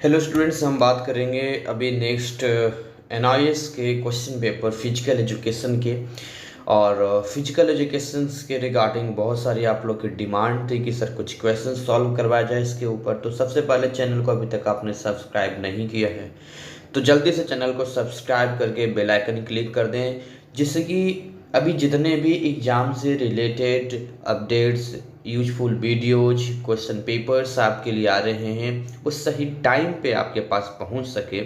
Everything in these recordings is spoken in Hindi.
हेलो स्टूडेंट्स, हम बात करेंगे अभी नेक्स्ट एनआईएस के क्वेश्चन पेपर फिजिकल एजुकेशन के। और फिजिकल एजुकेशंस के रिगार्डिंग बहुत सारी आप लोग की डिमांड थी कि सर कुछ क्वेश्चन सॉल्व करवाया जाए इसके ऊपर। तो सबसे पहले चैनल को अभी तक आपने सब्सक्राइब नहीं किया है तो जल्दी से चैनल को सब्सक्राइब करके बेल आइकन क्लिक कर दें, जिससे कि अभी जितने भी एग्ज़ाम से related updates, useful videos, question papers आपके लिए आ रहे हैं वो सही टाइम पे आपके पास पहुंच सके।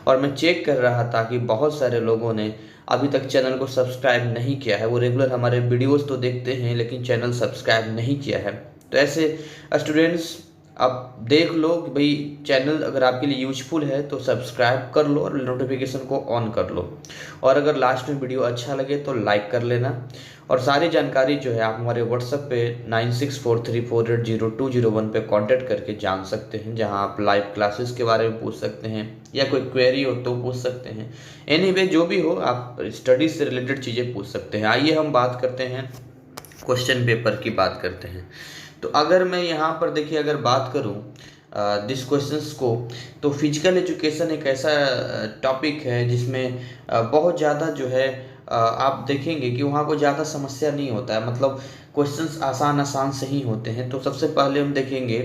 और मैं चेक कर रहा था कि बहुत सारे लोगों ने अभी तक चैनल को सब्सक्राइब नहीं किया है। वो रेगुलर हमारे वीडियोस तो देखते हैं लेकिन चैनल सब्सक्राइब नहीं किया है। तो ऐसे स्टूडेंट्स आप देख लो कि भाई चैनल अगर आपके लिए यूजफुल है तो सब्सक्राइब कर लो और नोटिफिकेशन को ऑन कर लो। और अगर लास्ट में वीडियो अच्छा लगे तो लाइक कर लेना। और सारी जानकारी जो है आप हमारे व्हाट्सएप पे 9643480201 पे कांटेक्ट करके जान सकते हैं, जहां आप लाइव क्लासेस के बारे में पूछ सकते हैं या कोई क्वेरी हो तो पूछ सकते हैं। एनीवे जो भी हो आप स्टडी से रिलेटेड चीज़ें पूछ सकते हैं। आइए हम बात करते हैं, क्वेश्चन पेपर की बात करते हैं। तो अगर मैं यहाँ पर देखिए अगर बात करूँ दिस क्वेश्चंस को, तो फिजिकल एजुकेशन एक ऐसा टॉपिक है जिसमें बहुत ज़्यादा जो है आप देखेंगे कि वहाँ को ज़्यादा समस्या नहीं होता है, मतलब क्वेश्चंस आसान आसान से ही होते हैं। तो सबसे पहले हम देखेंगे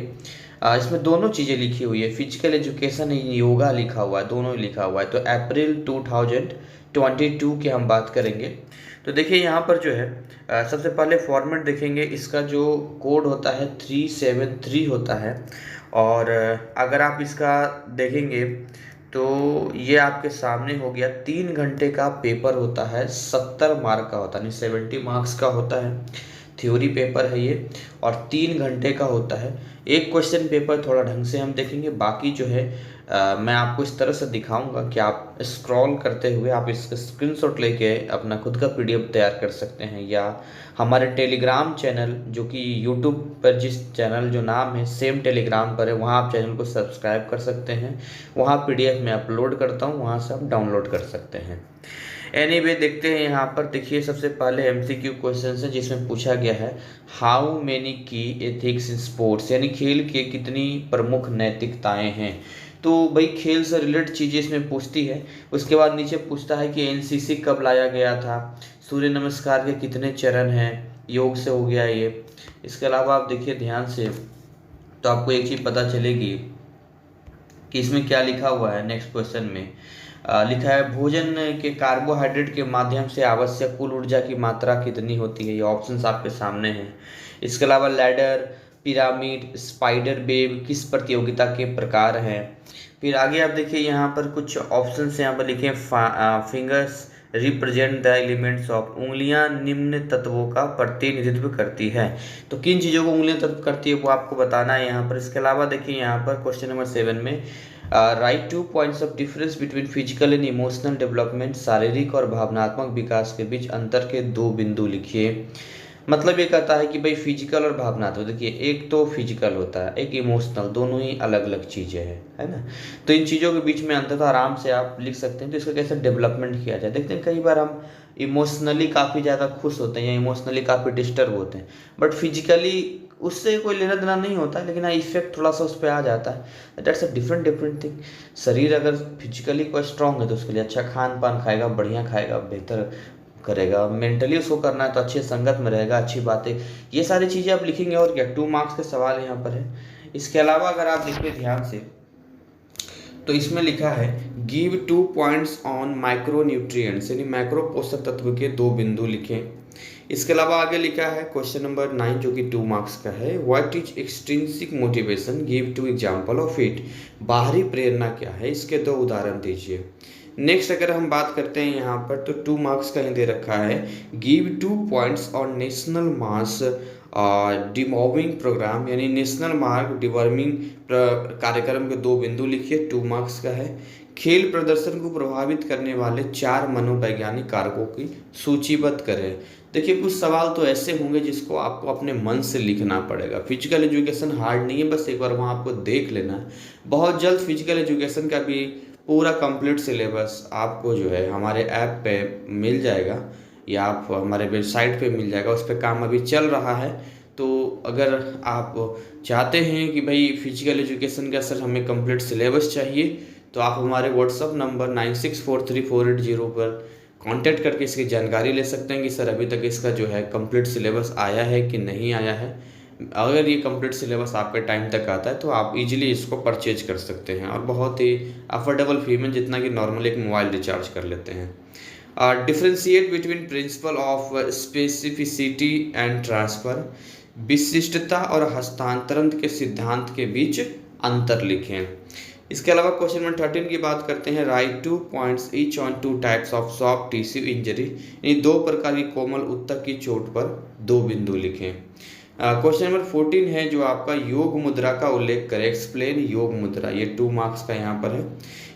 इसमें दोनों चीज़ें लिखी हुई है, फिजिकल एजुकेशन योगा लिखा हुआ है, दोनों ही लिखा हुआ है। तो अप्रैल 2022 की हम बात करेंगे। तो देखिए यहाँ पर जो है सबसे पहले फॉर्मेट देखेंगे, इसका जो कोड होता है 373 होता है। और अगर आप इसका देखेंगे तो ये आपके सामने हो गया। 3 घंटे का पेपर होता है, 70 मार्क का होता है, नहीं 70 मार्क्स का होता है। थ्योरी पेपर है ये और 3 घंटे का होता है। एक क्वेश्चन पेपर थोड़ा ढंग से हम देखेंगे, बाकी जो है मैं आपको इस तरह से दिखाऊंगा कि आप स्क्रॉल करते हुए आप इसका स्क्रीनशॉट लेके अपना खुद का पीडीएफ तैयार कर सकते हैं, या हमारे टेलीग्राम चैनल जो कि यूट्यूब पर जिस चैनल जो नाम है सेम टेलीग्राम पर है, वहाँ आप चैनल को सब्सक्राइब कर सकते हैं। वहाँ पीडीएफ में अपलोड करता हूँ, वहाँ से आप डाउनलोड कर सकते हैं। एनीवे देखते हैं यहाँ पर। देखिए सबसे पहले एमसीक्यू क्वेश्चन है जिसमें पूछा गया है हाउ मेनी की एथिक्स इन स्पोर्ट्स, यानी खेल के कितनी प्रमुख नैतिकताएं हैं। तो भाई खेल से रिलेटेड चीज़ें इसमें पूछती है। उसके बाद नीचे पूछता है कि एनसीसी कब लाया गया था, सूर्य नमस्कार के कितने चरण हैं, योग से हो गया ये। इसके अलावा आप देखिए ध्यान से तो आपको एक चीज़ पता चलेगी कि इसमें क्या लिखा हुआ है। नेक्स्ट क्वेश्चन में लिखा है भोजन के कार्बोहाइड्रेट के माध्यम से आवश्यक कुल ऊर्जा की मात्रा कितनी होती है। ये ऑप्शंस आपके सामने हैं। इसके अलावा लैडर, पिरामिड, स्पाइडर वेब किस प्रतियोगिता के प्रकार हैं। फिर आगे आप देखिए यहाँ पर कुछ ऑप्शंस यहाँ पर लिखे हैं। Fingers represent the elements of, उंगलियां निम्न तत्वों का प्रतिनिधित्व करती है। तो किन चीज़ों को उंगलियां तत्व करती है वो आपको बताना है यहाँ पर। इसके अलावा देखिए यहाँ पर क्वेश्चन नंबर 7 में right 2 points of difference between physical and emotional development, शारीरिक और भावनात्मक विकास के बीच अंतर के 2 बिंदु लिखिए। मतलब ये कहता है कि भाई फिजिकल और भावनात्मक, देखिए एक तो फिजिकल होता है एक इमोशनल, दोनों ही अलग अलग चीज़ें हैं, है ना। तो इन चीज़ों के बीच में अंतर तो आराम से आप लिख सकते हैं। तो इसका कैसे डेवलपमेंट किया जाए देखते हैं। कई बार हम इमोशनली काफ़ी ज़्यादा खुश होते हैं या इमोशनली काफ़ी डिस्टर्ब होते हैं, बट फिजिकली उससे कोई लेना देना नहीं होता है, लेकिन हाँ इफेक्ट थोड़ा सा उस पर आ जाता है। That's a different thing. शरीर अगर फिजिकली कोई स्ट्रांग है तो उसके लिए अच्छा खान पान खाएगा, बढ़िया खाएगा, बेहतर करेगा। मेंटली उसको करना है तो अच्छी संगत में रहेगा, अच्छी बातें, ये सारी चीज़ें आप लिखेंगे। और क्या 2 मार्क्स के सवाल यहाँ पर है। इसके अलावा अगर आप देखिए ध्यान से तो इसमें लिखा है give 2 points on micro nutrients, यानी माइक्रो पोषक तत्व के 2 बिंदु लिखें। इसके अलावा आगे लिखा है क्वेश्चन नंबर 9 जो कि 2 मार्क्स का है, what is extrinsic motivation, give 2 example of it, बाहरी प्रेरणा क्या है, इसके 2 उदाहरण दीजिए। नेक्स्ट अगर हम बात करते हैं यहाँ पर तो 2 मार्क्स का ही दे रखा है give 2 points on national mass deworming programme, यानी नेशनल मार्क डिवर्मिंग कार्यक्रम के 2 बिंदु लिखिए। 2 मार्क्स का है। खेल प्रदर्शन को प्रभावित करने वाले 4 मनोवैज्ञानिक कारकों की सूचीबद्ध करें। देखिए कुछ सवाल तो ऐसे होंगे जिसको आपको अपने मन से लिखना पड़ेगा। फिजिकल एजुकेशन हार्ड नहीं है, बस एक बार वहाँ आपको देख लेना है। बहुत जल्द फिजिकल एजुकेशन का भी पूरा कंप्लीट सिलेबस आपको जो है हमारे ऐप पे मिल जाएगा या आप हमारे वेबसाइट पे मिल जाएगा। उस पर काम अभी चल रहा है, तो अगर आप चाहते हैं कि भाई फिजिकल एजुकेशन का सर हमें कंप्लीट सिलेबस चाहिए, तो आप हमारे व्हाट्सअप नंबर 964348 पर कांटेक्ट करके इसकी जानकारी ले सकते हैं कि सर अभी तक इसका जो है कंप्लीट सिलेबस आया है कि नहीं आया है। अगर ये कंप्लीट सिलेबस आपके टाइम तक आता है तो आप इजीली इसको परचेज कर सकते हैं और बहुत ही अफोर्डेबल फी में, जितना कि नॉर्मल एक मोबाइल रिचार्ज कर लेते हैं। Differentiate between principle of specificity and transfer, विशिष्टता और हस्तांतरण के सिद्धांत के बीच अंतर लिखें। इसके अलावा क्वेश्चन नंबर 13 की बात करते हैं। Right 2 points each on 2 types of soft tissue injury, यानी 2 प्रकार की कोमल ऊतक की चोट पर 2 बिंदु लिखें। क्वेश्चन नंबर 14 है जो आपका योग मुद्रा का उल्लेख करें। एक्सप्लेन योग मुद्रा, ये 2 मार्क्स का यहाँ पर है।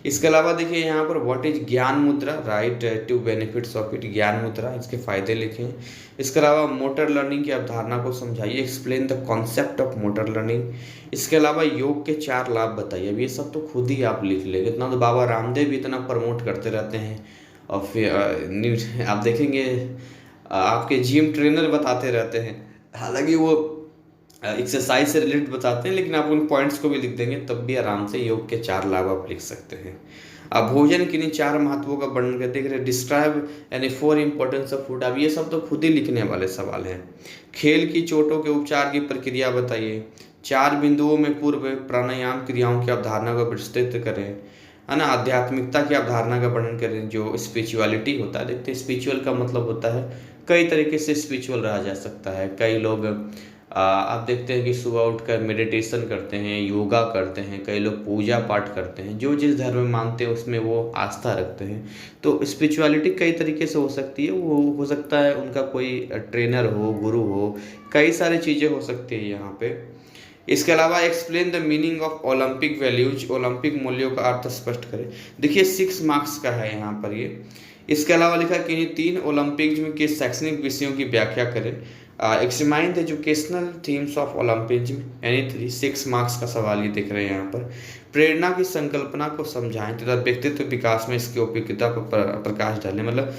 इसके अलावा देखिए यहाँ पर व्हाट इज ज्ञान मुद्रा, राइट 2 बेनिफिट्स ऑफ इट, ज्ञान मुद्रा, इसके फायदे लिखें। इसके अलावा मोटर लर्निंग की अवधारणा को समझाइए, explain the concept of motor learning. इसके अलावा योग के 4 लाभ बताइए। अब ये सब तो खुद ही आप लिख लेंगे, इतना तो बाबा रामदेव भी इतना प्रमोट करते रहते हैं। और फिर आप देखेंगे आपके जिम ट्रेनर बताते रहते हैं, हालांकि वो एक्सरसाइज से रिलेटेड बताते हैं, लेकिन आप उन पॉइंट्स को भी लिख देंगे तब भी आराम से योग के 4 लाभ आप लिख सकते हैं। अब भोजन के लिए 4 महत्वों का वर्णन करते हैं। डिस्क्राइब यानी 4 इंपॉर्टेंस ऑफ फूड, अब ये सब तो खुद ही लिखने वाले सवाल हैं। खेल की चोटों के उपचार की प्रक्रिया बताइए। 4 बिंदुओं में पूर्व प्राणायाम क्रियाओं की अवधारणा को विस्तृत करें, है ना। आध्यात्मिकता की अवधारणा का वर्णन करें, जो स्पिरिचुअलिटी होता है। देखते हैं स्पिरिचुअल का मतलब होता है कई तरीके से स्पिरिचुअल रहा जा सकता है। कई लोग आप देखते हैं कि सुबह उठकर मेडिटेशन करते हैं, योगा करते हैं, कई लोग पूजा पाठ करते हैं, जो जिस धर्म में मानते हैं उसमें वो आस्था रखते हैं। तो स्पिरिचुअलिटी कई तरीके से हो सकती है। वो हो सकता है उनका कोई ट्रेनर हो, गुरु हो, कई सारी चीज़ें हो सकती है यहाँ पे। इसके अलावा explain the meaning of Olympic values, Olympic मूल्यों का अर्थ स्पष्ट करें। देखिए 6 मार्क्स का है यहाँ पर ये। इसके अलावा लिखा कि इन 3 ओलंपिक्स के शैक्षणिक विषयों की व्याख्या करें। Examine the educational themes of Olympism, यानी 6 मार्क्स का सवाल ये दिख रहे हैं यहाँ पर। प्रेरणा की संकल्पना को समझाएं तथा व्यक्तित्व विकास में इसकी उपयोगिता पर प्रकाश डालें। मतलब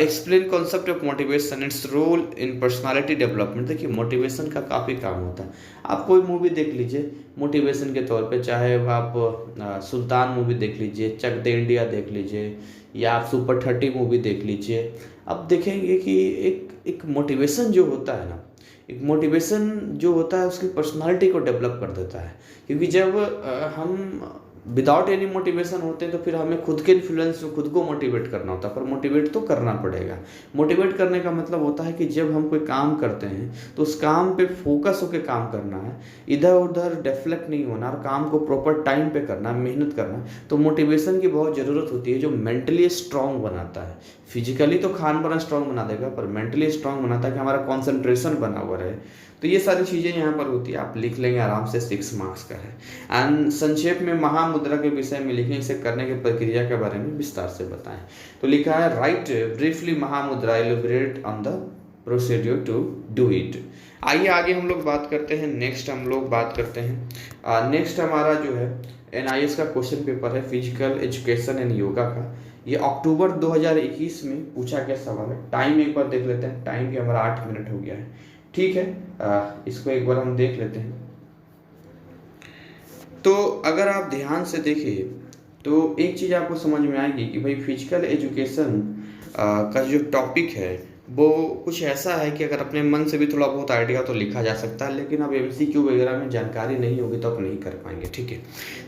explain concept of motivation, it's role in personality development. देखिए मोटिवेशन का काफ़ी काम होता है। आप कोई मूवी देख लीजिए मोटिवेशन के तौर पे, चाहे आप सुल्तान मूवी देख लीजिए, चक दे इंडिया देख लीजिए, या आप सुपर 30 मूवी देख लीजिए। अब देखेंगे कि एक मोटिवेशन जो होता है ना, एक मोटिवेशन जो होता है उसकी पर्सनालिटी को डेवलप कर देता है। क्योंकि जब हम विदाउट एनी मोटिवेशन होते हैं तो फिर हमें खुद के इन्फ्लुएंस में खुद को मोटिवेट करना होता है, पर मोटिवेट तो करना पड़ेगा। मोटिवेट करने का मतलब होता है कि जब हम कोई काम करते हैं तो उस काम पे फोकस होकर काम करना है, इधर उधर डिफ्लेक्ट नहीं होना, और काम को प्रॉपर टाइम पे करना, मेहनत करना। तो मोटिवेशन की बहुत ज़रूरत होती है, जो मेंटली स्ट्रांग बनाता है। फिजिकली तो खान पान स्ट्रांग बना देगा, पर मेंटली स्ट्रांग बनाता है कि हमारा कॉन्सेंट्रेशन बना हुआ रहे। तो ये सारी चीज़ें यहाँ पर होती है, आप लिख लेंगे आराम से। 6 मार्क्स का है। एंड संक्षेप में महामुद्रा के विषय में लिखें, इसे करने की प्रक्रिया के बारे में विस्तार से बताएं। तो लिखा है write briefly mahamudra, elaborate on the procedure to do it. आइए आगे हम लोग बात करते हैं। नेक्स्ट हम लोग बात करते हैं, नेक्स्ट हमारा जो है NIS का क्वेश्चन पेपर है फिजिकल एजुकेशन एंड योगा का। ये अक्टूबर 2021 में पूछा गया सवाल है। टाइम एक बार देख लेते हैं, टाइम भी हमारा 8 मिनट हो गया है। ठीक है, इसको एक बार हम देख लेते हैं। तो अगर आप ध्यान से देखिए तो एक चीज़ आपको समझ में आएगी कि भाई फिजिकल एजुकेशन का जो टॉपिक है वो कुछ ऐसा है कि अगर अपने मन से भी थोड़ा बहुत आइडिया तो लिखा जा सकता है, लेकिन अब MCQ वगैरह में जानकारी नहीं होगी तो आप नहीं कर पाएंगे। ठीक है,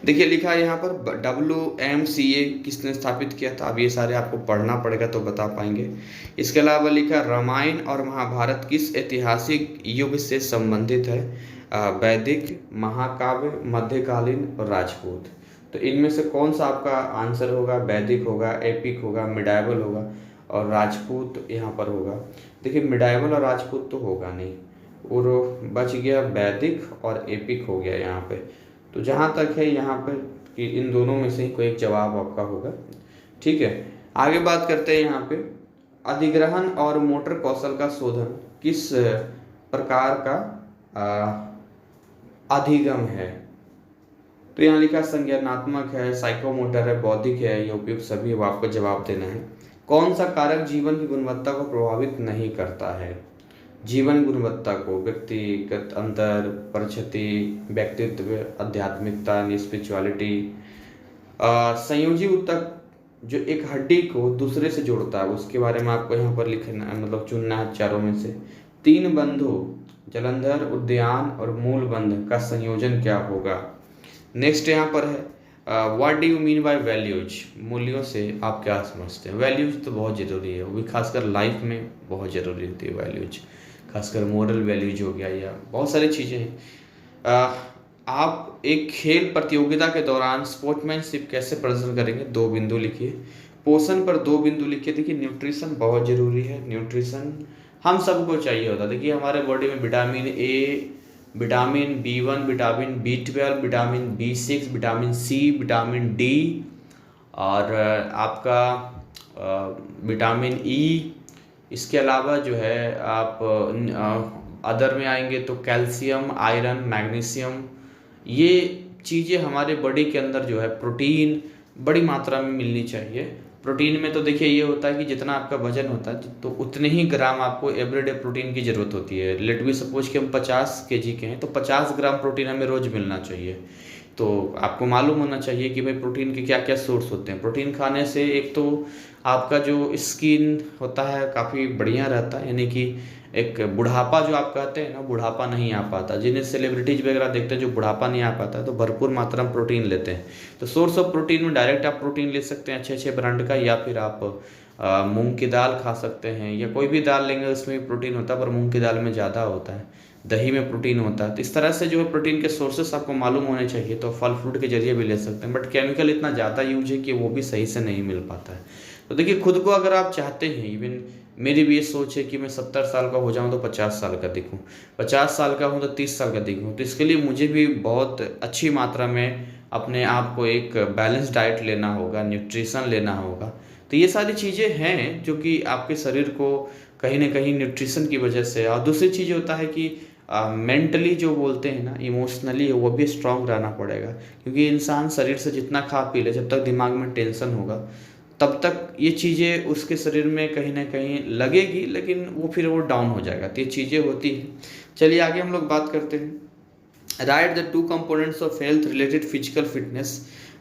देखिए लिखा है यहाँ पर WMCA किसने स्थापित किया था। अब ये सारे आपको पढ़ना पड़ेगा तो बता पाएंगे। इसके अलावा लिखा रामायण और महाभारत किस ऐतिहासिक युग से संबंधित है। वैदिक, महाकाव्य, मध्यकालीन और राजपूत। तो इनमें से कौन सा आपका आंसर होगा। वैदिक होगा, एपिक होगा, मिडाइवल होगा और राजपूत यहाँ पर होगा। देखिए मिडाइवल और राजपूत तो होगा नहीं, और बच गया वैदिक और एपिक हो गया यहाँ पे। तो जहाँ तक है यहाँ पे कि इन दोनों में से ही कोई एक जवाब आपका होगा। ठीक है, आगे बात करते हैं यहाँ पे अधिग्रहण और मोटर कौशल का शोधन किस प्रकार का अधिगम है। तो यहाँ लिखा संज्ञानात्मक है, साइकोमोटर है, बौद्धिक है, ये उपयुक्त सभी वो आपको जवाब देना है। कौन सा कारक जीवन की गुणवत्ता को प्रभावित नहीं करता है। जीवन गुणवत्ता को, व्यक्तिगत अंतर, परिचिति, व्यक्तित्व, आध्यात्मिकता, स्पिरिचुअलिटी। संयोजी ऊतक जो एक हड्डी को दूसरे से जोड़ता है, उसके बारे में आपको यहाँ पर लिखना मतलब चुनना है चारों में से। तीन बंधों जलंधर, उद्यान और मूल बंध का संयोजन क्या होगा। नेक्स्ट यहाँ पर है what do you mean by values, मूल्यों से आप क्या समझते हैं। वैल्यूज तो बहुत ज़रूरी है, वो भी खासकर लाइफ में बहुत ज़रूरी होती है वैल्यूज, खासकर मोरल वैल्यूज हो गया या बहुत सारी चीज़ें हैं। आप एक खेल प्रतियोगिता के दौरान स्पोर्ट्समैनशिप कैसे प्रदर्शन करेंगे, 2 बिंदु लिखिए। पोषण पर 2 बिंदु लिखिए। देखिए न्यूट्रिशन बहुत ज़रूरी है, न्यूट्रिशन हम सबको चाहिए होता है। देखिए हमारे बॉडी में vitamin A, vitamin B1, vitamin B12, vitamin B6, vitamin C, vitamin D और आपका विटामिन ई। इसके अलावा जो है आप अदर में आएंगे तो कैल्शियम, आयरन, मैग्नीशियम, ये चीज़ें हमारे बॉडी के अंदर जो है प्रोटीन बड़ी मात्रा में मिलनी चाहिए। प्रोटीन में तो देखिए ये होता है कि जितना आपका वजन होता है तो उतने ही ग्राम आपको एवरीडे प्रोटीन की ज़रूरत होती है। लेट बी सपोज कि हम 50 kg के हैं तो 50 ग्राम प्रोटीन हमें रोज़ मिलना चाहिए। तो आपको मालूम होना चाहिए कि भाई प्रोटीन के क्या क्या सोर्स होते हैं। प्रोटीन खाने से एक तो आपका जो स्किन होता है काफ़ी बढ़िया रहता है, यानी कि एक बुढ़ापा जो आप कहते हैं ना, बुढ़ापा नहीं आ पाता। जिन्हें सेलिब्रिटीज वगैरह देखते हैं जो बुढ़ापा नहीं आ पाता है तो भरपूर मात्रा में प्रोटीन लेते हैं। तो सोर्स ऑफ प्रोटीन में डायरेक्ट आप प्रोटीन ले सकते हैं अच्छे अच्छे ब्रांड का, या फिर आप मूंग की दाल खा सकते हैं, या कोई भी दाल लेंगे उसमें भी प्रोटीन होता है, पर मूंग की दाल में ज़्यादा होता है। दही में प्रोटीन होता है। तो इस तरह से जो है प्रोटीन के सोर्सेस आपको मालूम होने चाहिए। तो फल फ्रूट के जरिए भी ले सकते हैं, बट केमिकल इतना ज़्यादा यूज है कि वो भी सही से नहीं मिल पाता है। तो देखिए खुद को अगर आप चाहते हैं, इवन मेरी भी ये सोच है कि मैं 70 साल का हो जाऊं तो 50 साल का दिखूं, 50 साल का हूं तो 30 साल का दिखूं। तो इसके लिए मुझे भी बहुत अच्छी मात्रा में अपने आप को एक बैलेंस डाइट लेना होगा, न्यूट्रिशन लेना होगा। तो ये सारी चीज़ें हैं जो कि आपके शरीर को कहीं ना कहीं न्यूट्रिशन की वजह से। और दूसरी चीज़ होता है कि मेंटली जो बोलते हैं ना, इमोशनली वो भी स्ट्रांग रहना पड़ेगा। क्योंकि इंसान शरीर से जितना खा पी ले, जब तक दिमाग में टेंशन होगा तब तक ये चीज़ें उसके शरीर में कहीं ना कहीं लगेगी, लेकिन वो फिर वो डाउन हो जाएगा। तो ये चीज़ें होती हैं। चलिए आगे हम लोग बात करते हैं। Right the 2 components of health related physical fitness,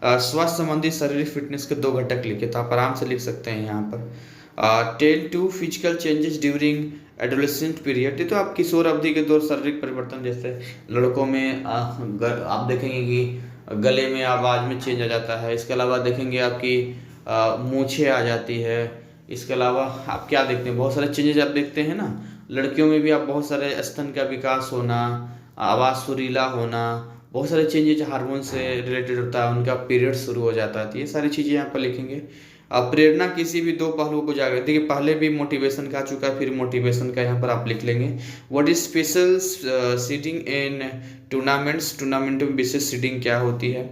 स्वास्थ्य संबंधी शारीरिक फिटनेस के 2 घटक लिखे। तो आप आराम से लिख सकते हैं यहाँ पर। Tell 2 physical changes during adolescent period. ये तो आप किशोर अवधि के 2 शारीरिक परिवर्तन, जैसे लड़कों में आप देखेंगे कि गले में आवाज़ में चेंज आ जाता है। इसके अलावा देखेंगे आपकी मूछें आ जाती है। इसके अलावा आप क्या देखते हैं, बहुत सारे चेंजेस आप देखते हैं ना। लड़कियों में भी आप बहुत सारे स्तन का विकास होना, आवाज़ सुरीला होना, बहुत सारे चेंजेस हार्मोन से रिलेटेड होता है, उनका पीरियड शुरू हो जाता है। तो ये सारी चीज़ें यहाँ पर लिखेंगे। अब प्रेरणा किसी भी 2 पहलुओं को जाकर, देखिए पहले भी मोटिवेशन का चुका है, फिर मोटिवेशन का यहाँ पर आप लिख लेंगे। What is special seeding in tournaments, tournament में विशेष सीडिंग क्या होती है।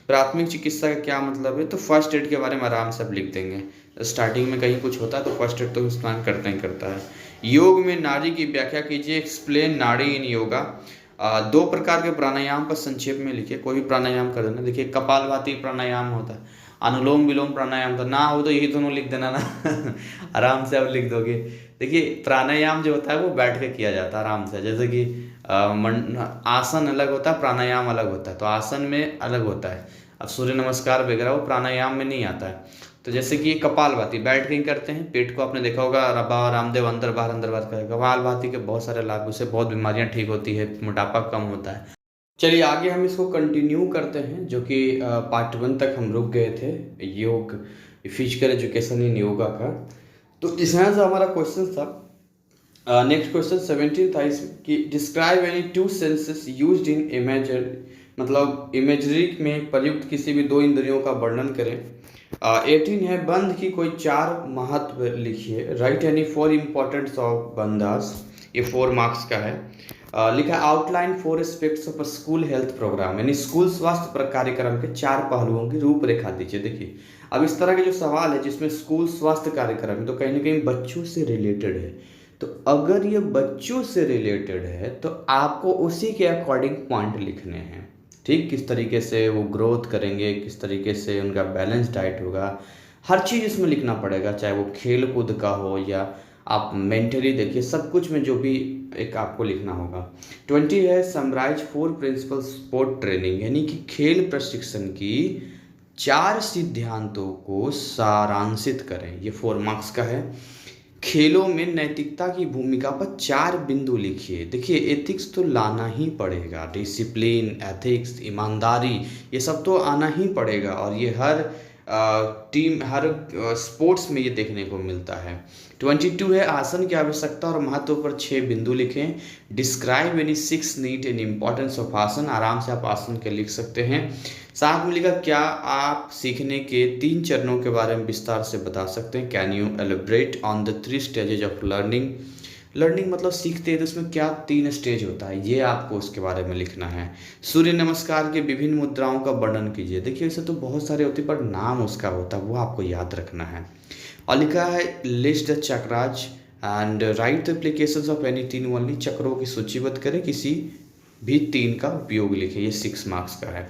प्राथमिक चिकित्सा का क्या मतलब है, तो फर्स्ट एड के बारे में आराम से आप लिख देंगे। स्टार्टिंग में कहीं कुछ होता है तो फर्स्ट एड तो इस्तेमाल करते ही करता है। योग में नाड़ी की व्याख्या कीजिए, एक्सप्लेन नाड़ी इन योगा। 2 प्रकार के प्राणायाम पर संक्षेप में लिखिए, कोई भी प्राणायाम कर देना। देखिए कपालभाति प्राणायाम होता है, अनुलोम विलोम प्राणायाम तो ना हो तो यही दोनों लिख देना ना आराम से आप लिख दोगे। देखिए प्राणायाम जो होता है वो बैठ के किया जाता है आराम से, जैसे कि आसन अलग होता है, प्राणायाम अलग होता है। तो आसन में अलग होता है, अब सूर्य नमस्कार वगैरह वो प्राणायाम में नहीं आता है। तो जैसे कि कपालभाति बैठ के ही करते हैं, पेट को आपने देखा होगा बाबा रामदेव अंदर बाहर करेगा। कपालभाति के बहुत सारे लाभ, उससे बहुत बीमारियां ठीक होती है, मोटापा कम होता है। चलिए आगे हम इसको कंटिन्यू करते हैं, जो कि पार्ट 1 तक हम रुक गए थे, योग फिजिकल एजुकेशन इन योगा का। तो इसमें से हमारा क्वेश्चन था, नेक्स्ट क्वेश्चन 17 था इसमें कि describe any 2 senses used in imagery, मतलब इमेजरी में प्रयुक्त किसी भी 2 इंद्रियों का वर्णन करें। 18 है बंध की कोई 4 महत्व लिखिए। Write any 4 importance of bandhas, ये 4 मार्क्स का है। लिखा outline 4 aspects of school health programme, यानी स्कूल स्वास्थ्य कार्यक्रम के 4 पहलुओं की रूपरेखा दीजिए। देखिए अब इस तरह के जो सवाल है जिसमें स्कूल स्वास्थ्य कार्यक्रम है तो कहीं ना कहीं बच्चों से रिलेटेड है। तो अगर ये बच्चों से रिलेटेड है तो आपको उसी के अकॉर्डिंग पॉइंट लिखने हैं। ठीक, किस तरीके से वो ग्रोथ करेंगे, किस तरीके से उनका बैलेंस डाइट होगा, हर चीज़ इसमें लिखना पड़ेगा। चाहे वो खेल कूद का हो या आप मेंटली देखिए, सब कुछ में जो भी एक आपको लिखना होगा। 20 है समराइज 4 प्रिंसिपल स्पोर्ट ट्रेनिंग, यानी कि खेल प्रशिक्षण की 4 सिद्धांतों को सारांशित करें। ये 4 मार्क्स का है। खेलों में नैतिकता की भूमिका पर 4 बिंदु लिखिए। देखिए एथिक्स तो लाना ही पड़ेगा, डिसिप्लिन, एथिक्स, ईमानदारी, ये सब तो आना ही पड़ेगा, और ये हर टीम, हर स्पोर्ट्स में ये देखने को मिलता है। 22 है आसन की आवश्यकता और महत्व पर 6 बिंदु लिखें। Describe any 6 need and importance of आसन, आराम से आप आसन के लिख सकते हैं। साथ में लिखा क्या आप सीखने के 3 चरणों के बारे में विस्तार से बता सकते हैं। Can you एलिब्रेट on the 3 stages of learning. Learning मतलब सीखते हैं, तो उसमें क्या 3 स्टेज होता है, ये आपको उसके बारे में लिखना है। सूर्य नमस्कार के विभिन्न मुद्राओं का वर्णन कीजिए। देखिए वैसे तो बहुत सारे होते हैं, पर नाम उसका होता है, वो आपको याद रखना है। और लिखा है list the chakras and right the applications of any 3 only. चक्रों की सूचीबद्ध करें, किसी भी 3 का उपयोग लिखें। ये 6 मार्क्स का है।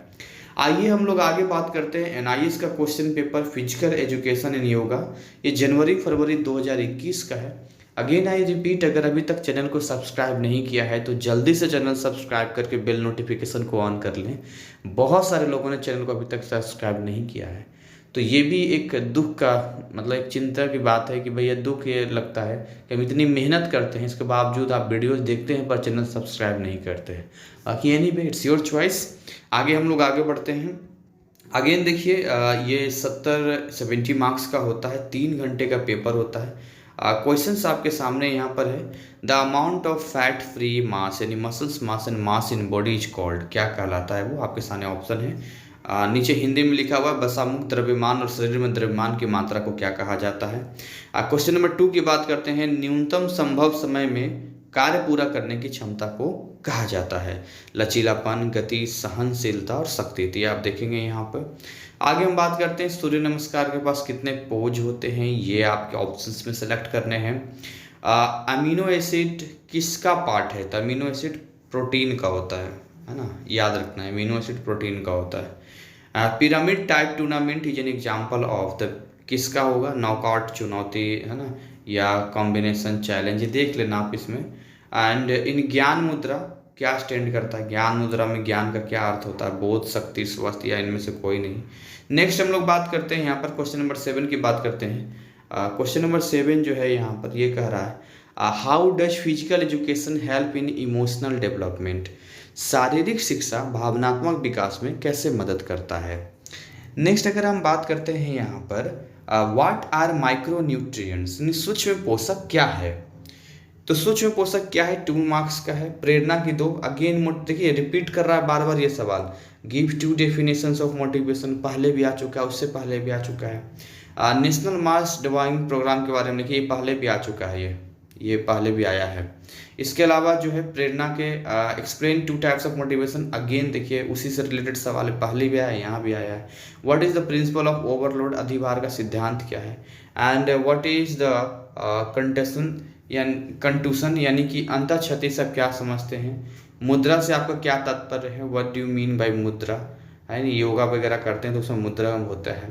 आइए हम लोग आगे बात करते हैं एनआईएस का question paper physical education in yoga. ये जनवरी फरवरी 2021 का है। अगेन आई रिपीट, अगर अभी तक चैनल को सब्सक्राइब नहीं किया है तो जल्दी से चैनल सब्सक्राइब करके बेल नोटिफिकेशन को ऑन कर लें। बहुत सारे लोगों ने चैनल को अभी तक सब्सक्राइब नहीं किया है, तो ये भी एक दुख का मतलब एक चिंता की बात है कि भैया दुख ये लगता है कि हम इतनी मेहनत करते हैं, इसके बावजूद आप वीडियोस देखते हैं पर चैनल सब्सक्राइब नहीं करते हैं। बाकी एनीवे इट्स योर चॉइस। आगे हम लोग आगे बढ़ते हैं। अगेन देखिए ये 70 मार्क्स का होता है, 3 घंटे का पेपर होता है। क्वेश्चंस आपके सामने यहाँ पर है। The amount of fat free mass यानी muscles mass and mass in body is called, क्या कहलाता है वो आपके सामने ऑप्शन है। नीचे हिंदी में लिखा हुआ है बसामुक्त द्रव्यमान और शरीर में द्रव्यमान की मात्रा को क्या कहा जाता है। क्वेश्चन नंबर 2 की बात करते हैं। न्यूनतम संभव समय में कार्य पूरा करने की क्षमता को कहा जाता है। लचीलापन, गति, सहनशीलता और शक्ति, तो आप देखेंगे यहाँ पर। आगे हम बात करते हैं सूर्य नमस्कार के पास कितने पोज होते हैं, ये आपके ऑप्शंस में सेलेक्ट करने हैं। अमीनो एसिड किसका पार्ट है, तो अमीनो एसिड प्रोटीन का होता है ना, याद रखना है, अमीनो एसिड प्रोटीन का होता है। Pyramid type tournament is an example of the, किसका होगा, नॉकआउट चुनौती है ना, या कॉम्बिनेशन चैलेंज, देख लेना आप इसमें। एंड इन ज्ञान मुद्रा क्या स्टैंड करता है, ज्ञान मुद्रा में ज्ञान का क्या अर्थ होता है, बोध, शक्ति, स्वस्थ, या इनमें से कोई नहीं। नेक्स्ट हम लोग बात करते हैं यहाँ पर क्वेश्चन नंबर 7 की बात करते हैं। क्वेश्चन नंबर 7 जो है यहाँ पर ये कह रहा है how does physical education help in emotional development. शारीरिक शिक्षा भावनात्मक विकास में कैसे मदद करता है। नेक्स्ट अगर हम बात करते हैं यहाँ पर व्हाट आर माइक्रो न्यूट्रिएंट्स, सूक्ष्म पोषक क्या है। तो सूक्ष्म पोषक क्या है, 2 मार्क्स का है। प्रेरणा की 2, अगेन देखिए रिपीट कर रहा है बार बार ये सवाल। गिव 2 डेफिनेशंस ऑफ मोटिवेशन, पहले भी आ चुका है, उससे पहले भी आ चुका है। नेशनल मास ड्राइंग प्रोग्राम के बारे में लिखिए, ये पहले भी आ चुका है, ये पहले भी आया है। इसके अलावा जो है प्रेरणा के explain 2 types of motivation, again देखिए उसी से रिलेटेड सवाल है, पहले भी आया है, यहाँ भी आया है। What is the principle of overload, अधिभार का सिद्धांत क्या है। एंड व्हाट इज द कंटूशन यानी कि अंतः क्षति से क्या समझते हैं। मुद्रा से आपका क्या तात्पर्य है, what do you mean by मुद्रा, है नहीं, योगा वगैरह करते हैं तो उसमें मुद्रा होता है।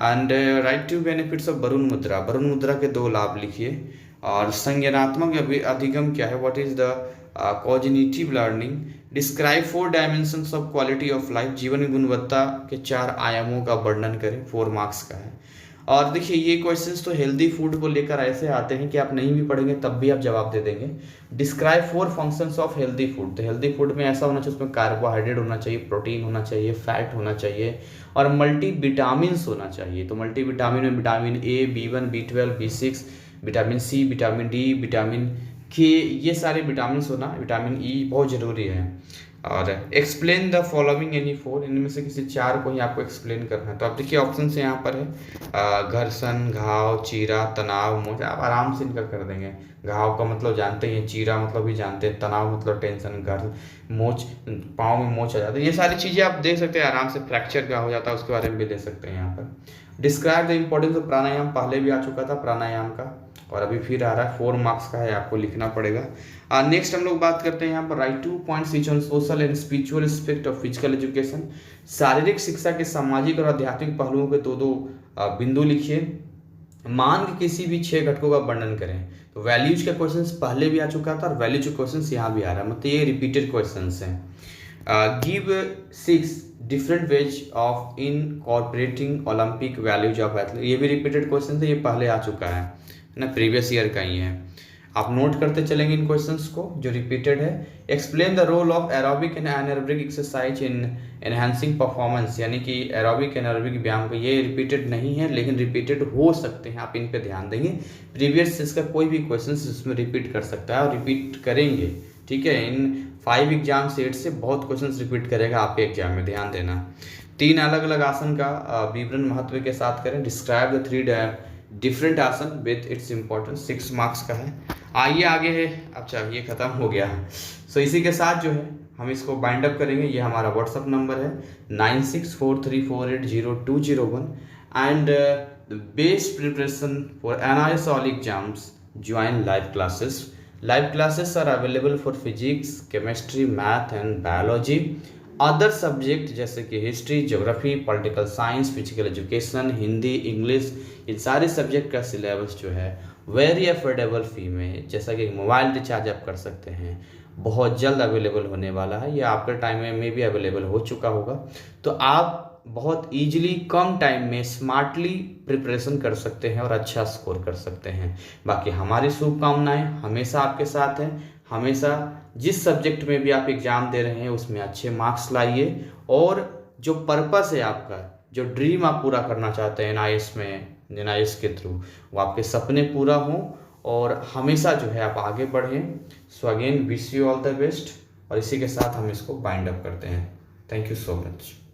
And write two benefits of Varun mudra, Varun मुद्रा के 2 लाभ लिखिए। और संज्ञानात्मक अधिगम क्या है, what is the cognitive learning. Describe 4 dimensions of quality of life, जीवन की गुणवत्ता के 4 आयामों का वर्णन करें, 4 मार्क्स का है। और देखिए ये क्वेश्चंस तो हेल्दी फूड को लेकर ऐसे आते हैं कि आप नहीं भी पढ़ेंगे तब भी आप जवाब दे देंगे। Describe 4 functions of healthy food, तो हेल्दी फूड में ऐसा होना चाहिए उसमें कार्बोहाइड्रेट होना चाहिए, प्रोटीन होना चाहिए, फैट होना चाहिए और मल्टी विटामिन्स होना चाहिए। तो मल्टी विटामिन में vitamin A, B1, B12, B6, vitamin C, vitamin D, vitamin K, ये सारे विटामिन होना, विटामिन ई बहुत ज़रूरी है। और एक्सप्लेन द फॉलोइंग एनी 4, इनमें से किसी 4 को ही आपको एक्सप्लेन करना है। तो आप देखिए ऑप्शन से यहाँ पर है घर्षण, घाव, चीरा, तनाव, मोच, आप आराम से इनका कर देंगे। घाव का मतलब जानते हैं, चीरा मतलब भी जानते हैं, तनाव मतलब टेंशन, मोच पाँव में मोच आ जाता है, ये सारी चीज़ें आप देख सकते हैं आराम से। फ्रैक्चर का हो जाता है उसके बारे में भी दे सकते हैं यहाँ पर। डिस्क्राइब द इम्पोर्टेंस ऑफ प्राणायाम, पहले भी आ चुका था प्राणायाम का और अभी फिर आ रहा है, 4 मार्क्स का है, आपको लिखना पड़ेगा। नेक्स्ट हम लोग बात करते हैं यहाँ पर right 2 points each on social and spiritual aspect of physical education. शारीरिक शिक्षा के सामाजिक और आध्यात्मिक पहलुओं के 2 बिंदु लिखिए। मान के किसी भी 6 घटकों का वर्णन करें। तो वैल्यूज का क्वेश्चंस पहले भी आ चुका था और वैल्यूज का क्वेश्चंस यहाँ भी आ रहा है, मतलब ये रिपीटेड क्वेश्चंस हैं। Give 6 different ways of incorporating Olympic values of athlete, ये भी रिपीटेड क्वेश्चन है, ये पहले आ चुका है ना, प्रीवियस ईयर का ही है। आप नोट करते चलेंगे इन क्वेश्चंस को जो रिपीटेड है। Explain the role of aerobic and anaerobic exercise in enhancing performance, यानी कि एरोबिक एनारोबिक व्यायाम को, ये रिपीटेड नहीं है लेकिन रिपीटेड हो सकते हैं, आप इन पे ध्यान देंगे। प्रीवियस इसका कोई भी क्वेश्चन इसमें रिपीट कर सकता है और रिपीट करेंगे, ठीक है। इन 5 एग्जाम सेट से बहुत क्वेश्चन रिपीट करेगा आपके एग्जाम में, ध्यान देना। 3 अलग अलग आसन का विवरण महत्व के साथ करें। डिस्क्राइब द 3 डिफरेंट आसन विथ इट्स इंपॉर्टेंस, 6 मार्क्स का है। आइए आगे है, अच्छा ये खत्म हो गया। सो इसी के साथ जो है हम इसको बाइंड अप करेंगे। ये हमारा व्हाट्सअप नंबर है 9643480201 and best preparation for NIS all exams join live classes. Live classes are available for physics, chemistry, math and biology. Other subject जैसे कि history, geography, political science, physical education, Hindi, English, इन सारे सब्जेक्ट का सिलेबस जो है वेरी अफोर्डेबल फी में, जैसा कि मोबाइल रिचार्ज आप कर सकते हैं, बहुत जल्द अवेलेबल होने वाला है। ये आपके टाइम में भी अवेलेबल हो चुका होगा। तो आप बहुत ईजिली कम टाइम में स्मार्टली प्रिपरेशन कर सकते हैं और अच्छा स्कोर कर सकते हैं। बाकी हमारी शुभकामनाएं हमेशा आपके साथ हैं। हमेशा जिस सब्जेक्ट में भी आप एग्ज़ाम दे रहे हैं उसमें अच्छे मार्क्स लाइए, और जो पर्पस है आपका, जो ड्रीम आप पूरा करना चाहते हैं NIS में, NIS के थ्रू, वो आपके सपने पूरा हों और हमेशा जो है आप आगे बढ़ें। So again wish you all the best, और इसी के साथ हम इसको बाइंड अप करते हैं। Thank you so much.